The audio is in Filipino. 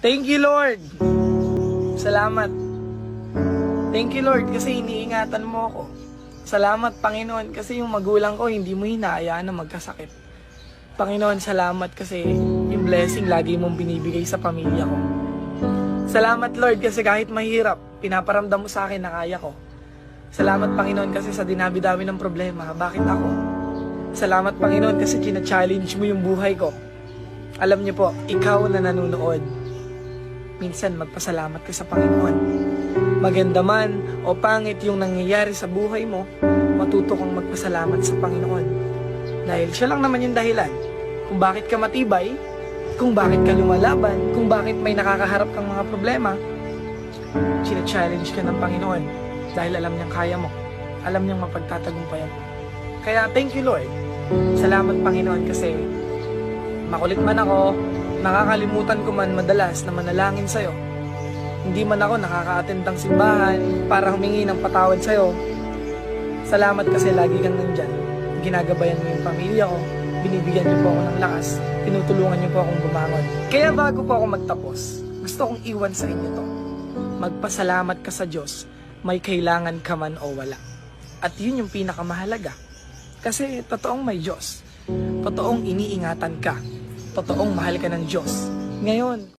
Thank you, Lord. Salamat. Thank you, Lord, kasi iniingatan mo ako. Salamat, Panginoon, kasi yung magulang ko hindi mo hinahayaan na magkasakit. Panginoon, salamat kasi yung blessing lagi mong binibigay sa pamilya ko. Salamat, Lord, kasi kahit mahirap, pinaparamdam mo sa akin na kaya ko. Salamat, Panginoon, kasi sa dinabi-dami ng problema, bakit ako? Salamat, Panginoon, kasi china-challenge mo yung buhay ko. Alam niyo po, ikaw na nanonood, minsan magpasalamat ka sa Panginoon. Maganda man o pangit yung nangyayari sa buhay mo, matuto kang magpasalamat sa Panginoon. Dahil siya lang naman yung dahilan kung bakit ka matibay, kung bakit ka lumalaban, kung bakit may nakakaharap kang mga problema. China-challenge ka ng Panginoon dahil alam niyang kaya mo. Alam niyang mapagtatagumpayan mo. Kaya thank you, Lord. Salamat, Panginoon, kasi makulit man ako, nakakalimutan ko man madalas na manalangin sa'yo. Hindi man ako nakaka-attend ng simbahan para humingi ng patawad sa'yo. Salamat kasi lagi kang nandyan. Ginagabayan mo yung pamilya ko, binibigyan niyo po ako ng lakas, tinutulungan niyo po akong bumangon. Kaya bago po ako magtapos, gusto kong iwan sa inyo to. Magpasalamat ka sa Diyos, may kailangan ka man o wala. At yun yung pinakamahalaga. Kasi totoong may Diyos. Totoong iniingatan ka. Totoong mahal ka ng Diyos. Ngayon,